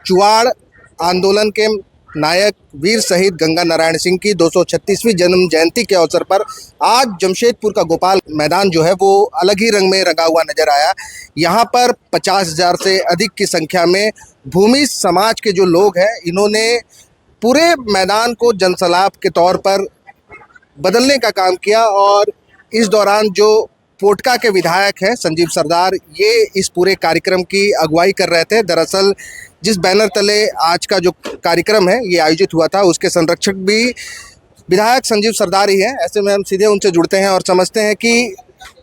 चुआड़ आंदोलन के नायक वीर शहीद गंगा नारायण सिंह की 236वीं जन्म जयंती के अवसर पर आज जमशेदपुर का गोपाल मैदान जो है वो अलग ही रंग में रंगा हुआ नजर आया। यहाँ पर 50,000 से अधिक की संख्या में भूमि समाज के जो लोग हैं, इन्होंने पूरे मैदान को जनसैलाब के तौर पर बदलने का काम किया। और इस दौरान जो पोटका के विधायक हैं संजीव सरदार, ये इस पूरे कार्यक्रम की अगुवाई कर रहे थे। दरअसल जिस बैनर तले आज का जो कार्यक्रम है ये आयोजित हुआ था, उसके संरक्षक भी विधायक संजीव सरदार ही हैं। ऐसे में हम सीधे उनसे जुड़ते हैं और समझते हैं कि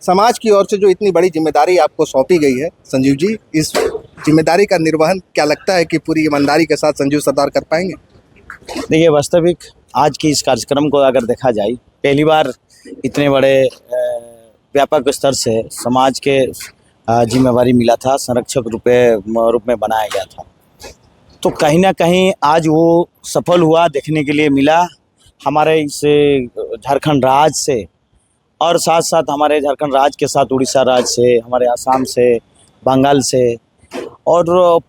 समाज की ओर से जो इतनी बड़ी जिम्मेदारी आपको सौंपी गई है, संजीव जी, इस जिम्मेदारी का निर्वहन क्या लगता है कि पूरी ईमानदारी के साथ संजीव सरदार कर पाएंगे? देखिए, वास्तविक आज की इस कार्यक्रम को अगर देखा जाए, पहली बार इतने बड़े व्यापक स्तर से समाज के जिम्मेवारी मिला था, संरक्षक रूप में बनाया गया था। तो कहीं ना कहीं आज वो सफल हुआ देखने के लिए मिला हमारे इस झारखंड राज्य से, और साथ साथ हमारे झारखंड राज्य के साथ उड़ीसा राज्य से, हमारे आसाम से, बंगाल से, और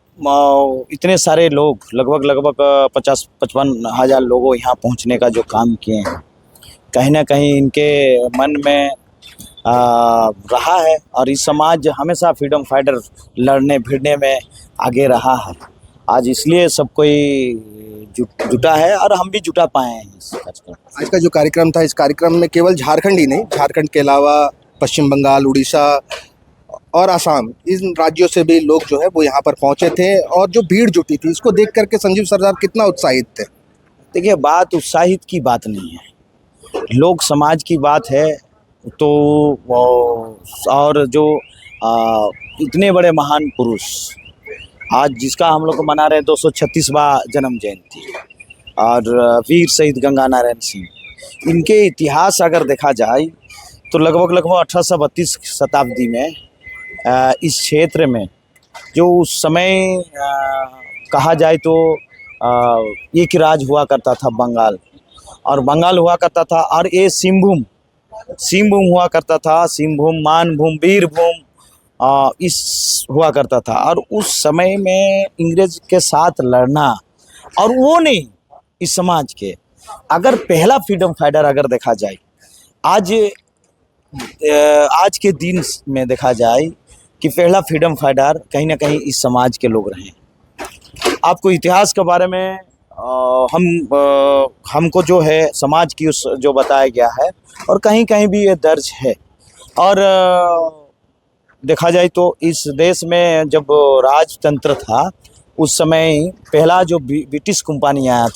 इतने सारे लोग लगभग 50-55 हज़ार लोगों यहाँ पहुँचने का जो काम किए हैं, कहीं ना कहीं इनके मन में रहा है। और इस समाज हमेशा फ्रीडम फाइटर लड़ने भिड़ने में आगे रहा है। आज इसलिए सब कोई जुटा है और हम भी जुटा पाए हैं इस कार्यक्रम। आज का जो कार्यक्रम था, इस कार्यक्रम में केवल झारखंड ही नहीं, झारखंड के अलावा पश्चिम बंगाल, उड़ीसा और आसाम, इन राज्यों से भी लोग जो है वो यहाँ पर पहुँचे थे। और जो भीड़ जुटी थी, इसको देख करके संजीव सरदार कितना उत्साहित थे? देखिए, बात उत्साहित की बात नहीं है, लोग समाज की बात है। तो और जो इतने बड़े महान पुरुष आज जिसका हम लोग मना रहे हैं 236वां जन्म जयंती, और वीर शहीद गंगा नारायण सिंह, इनके इतिहास अगर देखा जाए तो लगभग 1832 शताब्दी में इस क्षेत्र में जो उस समय कहा जाए तो एक राज हुआ करता था बंगाल, और बंगाल हुआ करता था, और ये सिंहभूम हुआ करता था, सिंहभूम, मानभूम, वीरभूम इस हुआ करता था। और उस समय में इंग्रेज के साथ लड़ना, और वो नहीं इस समाज के, अगर पहला फ्रीडम फाइटर अगर देखा जाए आज के दिन में देखा जाए कि पहला फ्रीडम फाइटर कहीं ना कहीं इस समाज के लोग रहे। आपको इतिहास के बारे में हमको जो है समाज की उस जो बताया गया है, और कहीं कहीं भी ये दर्ज है। और देखा जाए तो इस देश में जब राजतंत्र था, उस समय पहला जो ब्रिटिश कंपनी आया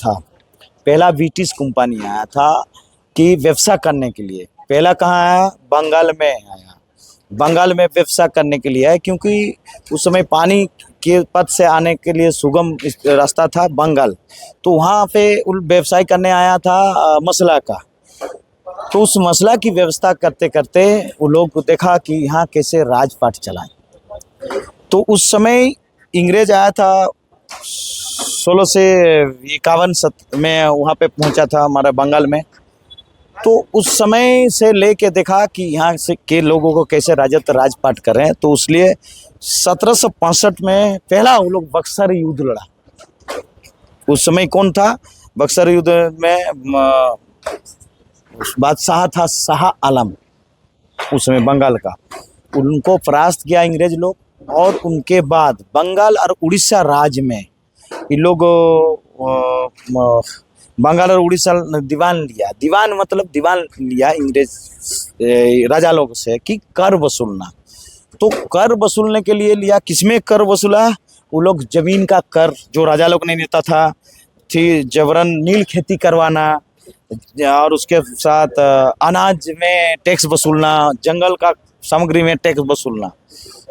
था कि व्यवसाय करने के लिए। पहला कहाँ आया? बंगाल में आया। बंगाल में व्यवसाय करने के लिए है, क्योंकि उस समय पानी के पथ से आने के लिए सुगम रास्ता था बंगाल। तो वहाँ पे व्यवसाय करने आया था मसला का। तो उस मसला की व्यवस्था करते करते वो लोग को देखा कि यहाँ कैसे राजपाट चलाएं। तो उस समय इंग्रेज आया था 1651 में वहाँ पे पहुँचा था हमारे बंगाल में। तो उस समय से लेके देखा कि यहाँ से के लोगों को कैसे राजपाट कर रहे हैं। तो इसलिए 1765 में पहला वो लोग बक्सर युद्ध लड़ा। उस समय कौन था बक्सर युद्ध में? बादशाह था शाह आलम, उस समय बंगाल का। उनको परास्त किया अंग्रेज लोग, और उनके बाद बंगाल और उड़ीसा राज्य में ये लोग बंगाल और उड़ीसा दीवान लिया इंग्रेज राजा लोग से कि कर वसूलना। तो कर वसूलने के लिए लिया, किसमें कर वसूला? वो लोग जमीन का कर जो राजा लोग ने लेता था, जबरन नील खेती करवाना, और उसके साथ अनाज में टैक्स वसूलना, जंगल का सामग्री में टैक्स वसूलना।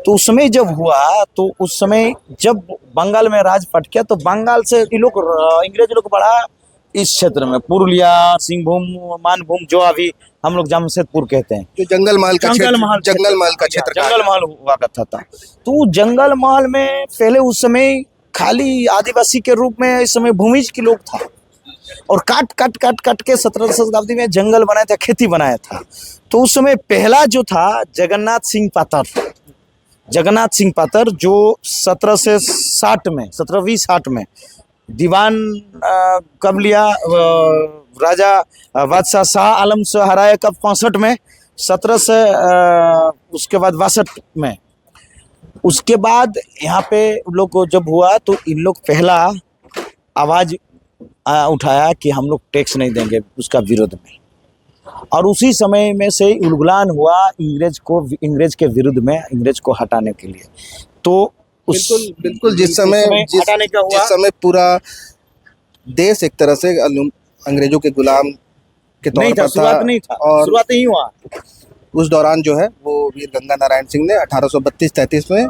तो उस समय जब हुआ, तो उस समय जब बंगाल में राज पट किया, तो बंगाल से ये लोग अंग्रेज लोग बढ़ा इस क्षेत्र में, पुरुलिया, सिंहभूम, मानभूम, जो अभी हम लोग जमशेदपुर कहते हैं, जो जंगल महल का क्षेत्र हुआ करता था। तो जंगल महल में पहले उस समय खाली आदिवासी के रूप में इस समय भूमिज के लोग था, और काट के 17वीं शताब्दी में जंगल बनाया था, खेती बनाया था। तो उस समय पहला जो था जगन्नाथ सिंह पातर, जगन्नाथ सिंह पातर जो 1760 में दीवान कब लिया, राजा बादशाह शाह आलम से हराया कब 65 में, 17 से उसके बाद 62 में। उसके बाद यहाँ पे लोग को जब हुआ तो इन लोग पहला आवाज उठाया कि हम लोग टैक्स नहीं देंगे उसका विरोध में, और उसी समय में से उलगुलान हुआ इंग्रेज के विरुद्ध में, इंग्रेज को हटाने के लिए। तो बिल्कुल बिल्कुल जिस समय हटाने का हुआ, जिस समय पूरा देश एक तरह से अंग्रेजों के गुलाम के तौर पर था, शुरुआत नहीं था, और शुरुआत नहीं हुआ। उस दौरान जो है वो वीर गंगा नारायण सिंह ने 1832-33 में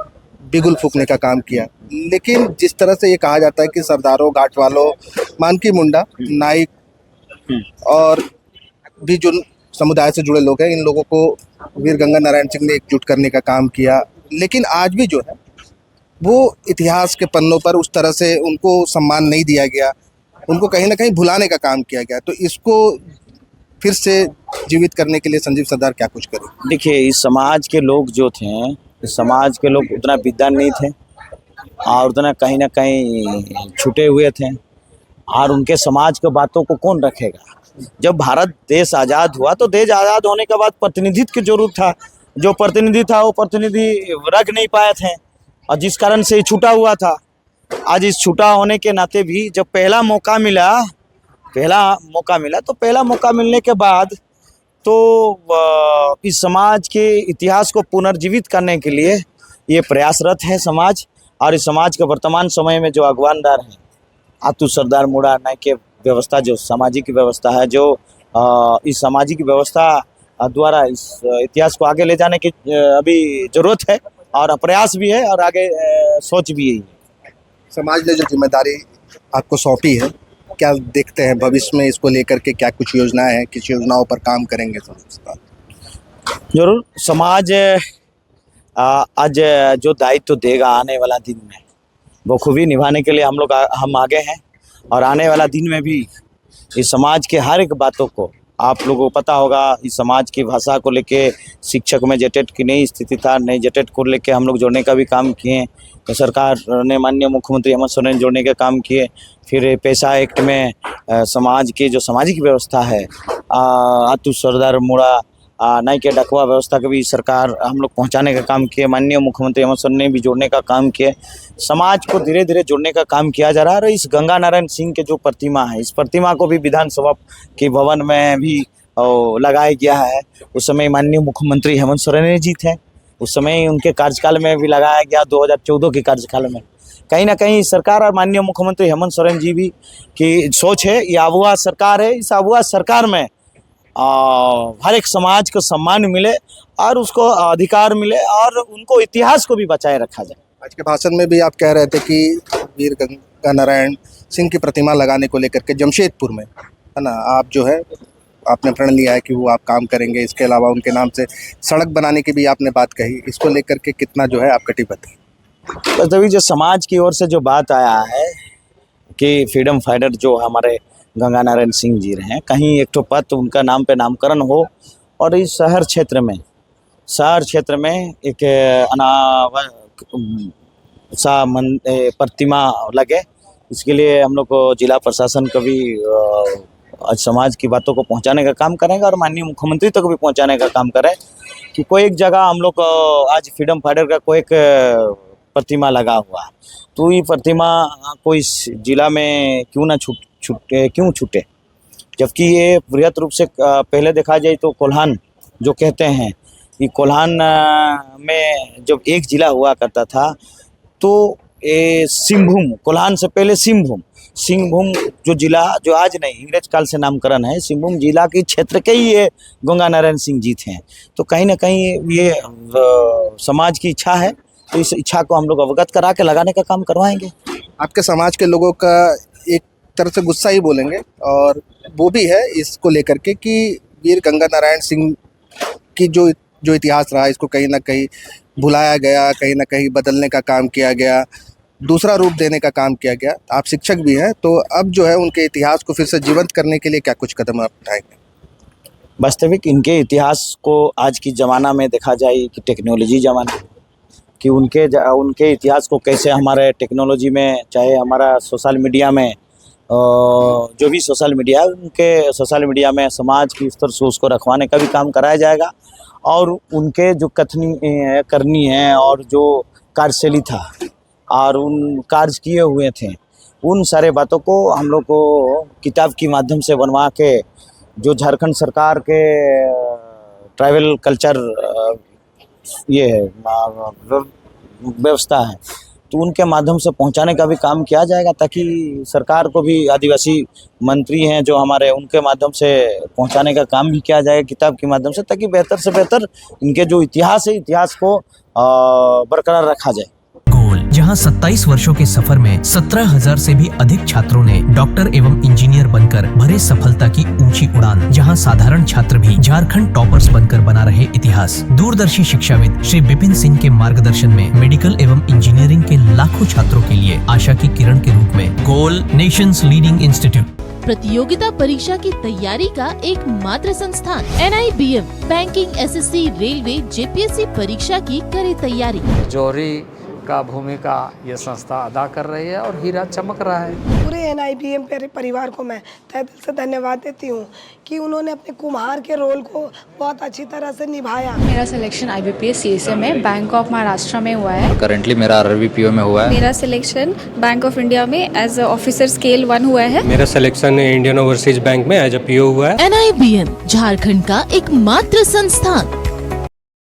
बिगुल फूकने का काम किया। लेकिन जिस तरह से ये कहा जाता है कि सरदारों, घाट वालों, मानकी मुंडा, नाइक और भी जो समुदाय से जुड़े लोग हैं, इन लोगों को वीर गंगा नारायण सिंह ने एकजुट करने का काम किया। लेकिन आज भी जो है वो इतिहास के पन्नों पर उस तरह से उनको सम्मान नहीं दिया गया, उनको कहीं ना कहीं भुलाने का काम किया गया। तो इसको फिर से जीवित करने के लिए संजीव सरदार क्या कुछ करें? देखिए, इस समाज के लोग जो थे, इस समाज के लोग उतना विद्वान नहीं थे और उतना कहीं ना कहीं छूटे हुए थे, और उनके समाज के बातों को कौन रखेगा। जब भारत देश आज़ाद हुआ तो देश आज़ाद होने के बाद प्रतिनिधित्व की जरूरत था, जो प्रतिनिधि था वो प्रतिनिधि रख नहीं पाए थे, और जिस कारण से छूटा हुआ था। आज इस छूटा होने के नाते भी जब पहला मौका मिला तो पहला मौका मिलने के बाद तो इस समाज के इतिहास को पुनर्जीवित करने के लिए ये प्रयासरत है समाज। और इस समाज के वर्तमान समय में जो अगवानदार हैं, आतू सरदार मुड़ा नायक के व्यवस्था, जो सामाजिक व्यवस्था है, जो इस सामाजिक व्यवस्था द्वारा इस इतिहास को आगे ले जाने की अभी ज़रूरत है, और प्रयास भी है, और आगे सोच भी है। समाज ने जो जिम्मेदारी आपको सौंपी है, क्या देखते हैं भविष्य में इसको लेकर के, क्या कुछ योजनाएं हैं, किस योजनाओं पर काम करेंगे? जरूर समाज आज जो दायित्व देगा आने वाला दिन में, वो खूबी निभाने के लिए हम आगे हैं। और आने वाला दिन में भी इस समाज के हर एक बातों को, आप लोगों को पता होगा, इस समाज की भाषा को लेके शिक्षक में जेटेट की नई स्थिति था, नई जेटेट को लेके हम लोग जोड़ने का भी काम किए। तो सरकार ने माननीय मुख्यमंत्री हेमंत सोरेन जोड़ने का काम किए। फिर पैसा एक्ट में समाज की जो सामाजिक व्यवस्था है, आतू सरदार मुड़ा नाई के डकवा व्यवस्था का भी सरकार हम लोग पहुंचाने का काम किए। माननीय मुख्यमंत्री हेमंत सोरेन ने भी जोड़ने का काम किए। समाज को धीरे धीरे जोड़ने का काम किया जा रहा है। और इस गंगा नारायण सिंह के जो प्रतिमा है, इस प्रतिमा को भी विधानसभा के भवन में भी लगाया गया है। उस समय माननीय मुख्यमंत्री हेमंत सोरेन जी थे, उस समय उनके कार्यकाल में भी लगाया गया, 2014 के कार्यकाल में। कहीं ना कहीं सरकार और माननीय मुख्यमंत्री हेमंत सोरेन जी भी की सोच है, ये आबुआ सरकार है, इस आबुआ सरकार में हर एक समाज को सम्मान मिले और उसको अधिकार मिले, और उनको इतिहास को भी बचाए रखा जाए। आज के भाषण में भी आप कह रहे थे कि वीर गंगा नारायण सिंह की प्रतिमा लगाने को लेकर के जमशेदपुर में, है ना, आप जो है आपने प्रण लिया है कि वो आप काम करेंगे। इसके अलावा उनके नाम से सड़क बनाने की भी आपने बात कही। इसको लेकर के कितना जो है आप कटिबद्ध हैं? बस तभी जो समाज की ओर से जो बात आया है कि फ्रीडम फाइटर जो हमारे गंगा नारायण सिंह जी रहे हैं, कहीं एक तो पद उनका नाम पे नामकरण हो, और इस शहर क्षेत्र में एक प्रतिमा लगे। इसके लिए हम लोग को जिला प्रशासन को भी आज समाज की बातों को पहुंचाने का काम करेंगे, और माननीय मुख्यमंत्री तक भी पहुंचाने का काम करें कि कोई एक जगह हम लोग आज फ्रीडम फाइटर का कोई एक प्रतिमा लगा हुआ है, तो ये प्रतिमा कोई जिला में क्यों छूटे, जबकि ये बृहद रूप से पहले देखा जाए तो कोल्हान जो कहते हैं, ये कोल्हान में जब एक जिला हुआ करता था तो ये सिंहभूम, कोल्हान से पहले सिंहभूम जो जिला, जो आज नहीं इंग्रेज काल से नामकरण है, सिंहभूम जिला के क्षेत्र के ही ये गंगा नारायण सिंह जी थे। तो कहीं ना कहीं ये समाज की इच्छा है, तो इस इच्छा को हम लोग अवगत करा के लगाने का काम करवाएंगे। आपके समाज के लोगों का एक तरह से गुस्सा ही बोलेंगे, और वो भी है इसको लेकर के कि वीर गंगा नारायण सिंह की जो इतिहास रहा, इसको कहीं ना कहीं भुलाया गया, कहीं ना कहीं बदलने का काम किया गया, दूसरा रूप देने का काम किया गया। आप शिक्षक भी हैं, तो अब जो है उनके इतिहास को फिर से जीवंत करने के लिए क्या कुछ कदम आप उठाएंगे? वास्तविक इनके इतिहास को आज की ज़माना में देखा जाए कि टेक्नोलॉजी ज़माना, कि उनके इतिहास को कैसे हमारे टेक्नोलॉजी में, चाहे हमारा सोशल मीडिया में, जो भी सोशल मीडिया है उनके सोशल मीडिया में समाज की स्तर से उसको रखवाने का भी काम कराया जाएगा। और उनके जो करनी है और जो कार्यशैली था और उन कार्य किए हुए थे, उन सारे बातों को हम लोग को किताब के माध्यम से बनवा के, जो झारखंड सरकार के ट्राइबल कल्चर ये है व्यवस्था है, तो उनके माध्यम से पहुंचाने का भी काम किया जाएगा, ताकि सरकार को भी आदिवासी मंत्री हैं जो हमारे, उनके माध्यम से पहुंचाने का काम भी किया जाएगा किताब के माध्यम से, ताकि बेहतर से बेहतर इनके जो इतिहास है, इतिहास को बरकरार रखा जाए। गोल, जहां 27 वर्षों के सफर में 17,000 से भी अधिक छात्रों ने डॉक्टर एवं इंजीनियर बनकर भरे सफलता की ऊंची उड़ान, जहां साधारण छात्र भी झारखंड टॉपर्स बनकर बना रहे इतिहास। दूरदर्शी शिक्षाविद श्री विपिन सिंह के मार्गदर्शन में मेडिकल एवं इंजीनियरिंग के लाखों छात्रों के लिए आशा की किरण के रूप में गोल नेशंस लीडिंग इंस्टीट्यूट। प्रतियोगिता परीक्षा की तैयारी का एकमात्र संस्थान NIBM banking, SSC, railway, JPSC परीक्षा की करे तैयारी। जौहरी का भूमिका ये संस्था अदा कर रही है और हीरा चमक रहा है। पूरे NIBM परिवार को मैं तहे दिल से धन्यवाद देती हूँ कि उन्होंने अपने कुम्हार के रोल को बहुत अच्छी तरह से निभाया। मेरा सिलेक्शन IBPS CSA में बैंक ऑफ महाराष्ट्र में हुआ है। करंटली मेरा RRBPO में हुआ है। मेरा सिलेक्शन बैंक ऑफ इंडिया में एज ऑफिसर स्केल 1 हुआ है। मेरा सिलेक्शन इंडियन ओवरसीज बैंक में एज PO हुआ है। NIBM झारखंड का एकमात्र संस्थान।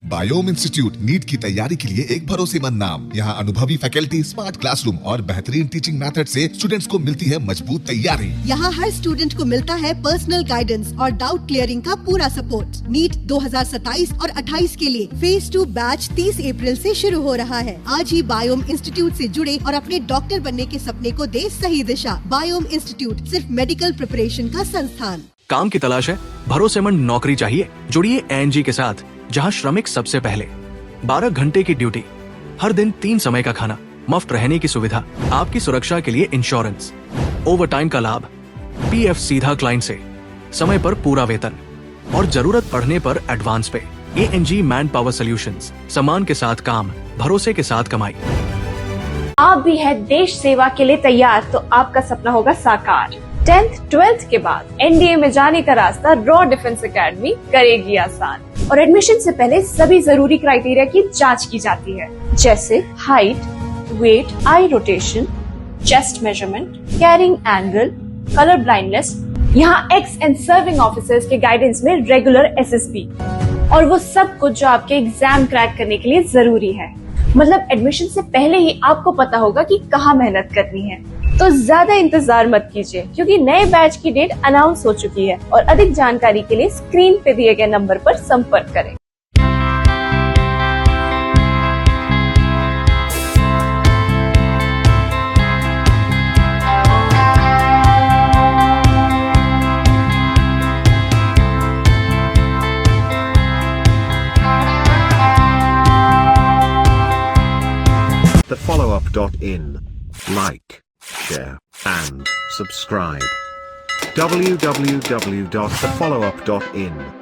बायोम इंस्टीट्यूट नीट की तैयारी के लिए एक भरोसेमंद नाम। यहाँ अनुभवी फैकल्टी, स्मार्ट क्लासरूम और बेहतरीन टीचिंग मेथड से स्टूडेंट्स को मिलती है मजबूत तैयारी। यहाँ हर स्टूडेंट को मिलता है पर्सनल गाइडेंस और डाउट क्लियरिंग का पूरा सपोर्ट। नीट 2027 और 28 के लिए फेज 2 बैच 30 अप्रैल से शुरू हो रहा है। आज ही बायोम इंस्टीट्यूट से जुड़े और अपने डॉक्टर बनने के सपने को दे सही दिशा। बायोम इंस्टीट्यूट सिर्फ मेडिकल प्रिपरेशन का संस्थान। काम की तलाश है, भरोसेमंद नौकरी चाहिए? जुड़िए ANG के साथ, जहां श्रमिक सबसे पहले। 12 घंटे की ड्यूटी, हर दिन 3 समय का खाना, मुफ्त रहने की सुविधा, आपकी सुरक्षा के लिए इंश्योरेंस, ओवरटाइम का लाभ, PF सीधा क्लाइंट से, समय पर पूरा वेतन और जरूरत पड़ने पर एडवांस पे। ANG मैन पावर सॉल्यूशंस, सम्मान के साथ काम, भरोसे के साथ कमाई। आप भी है देश सेवा के लिए तैयार, तो आपका सपना होगा साकार। 10th 12th के बाद NDA में जाने का रास्ता रॉ डिफेंस एकेडमी करेगी आसान। और एडमिशन से पहले सभी जरूरी क्राइटेरिया की जांच की जाती है, जैसे height, weight, eye rotation, chest measurement, carrying angle, colour blindness. यहाँ एक्स एंड सर्विंग ऑफिसर्स के गाइडेंस में रेगुलर SSB और वो सब कुछ जो आपके एग्जाम क्रैक करने के लिए जरूरी है। मतलब एडमिशन से पहले ही आपको पता होगा कि कहाँ मेहनत करनी है। तो ज्यादा इंतजार मत कीजिए, क्योंकि नए बैच की डेट अनाउंस हो चुकी है। और अधिक जानकारी के लिए स्क्रीन पे दिए गए नंबर पर संपर्क करें। thefollowup.in. Like, share, and subscribe. www.thefollowup.in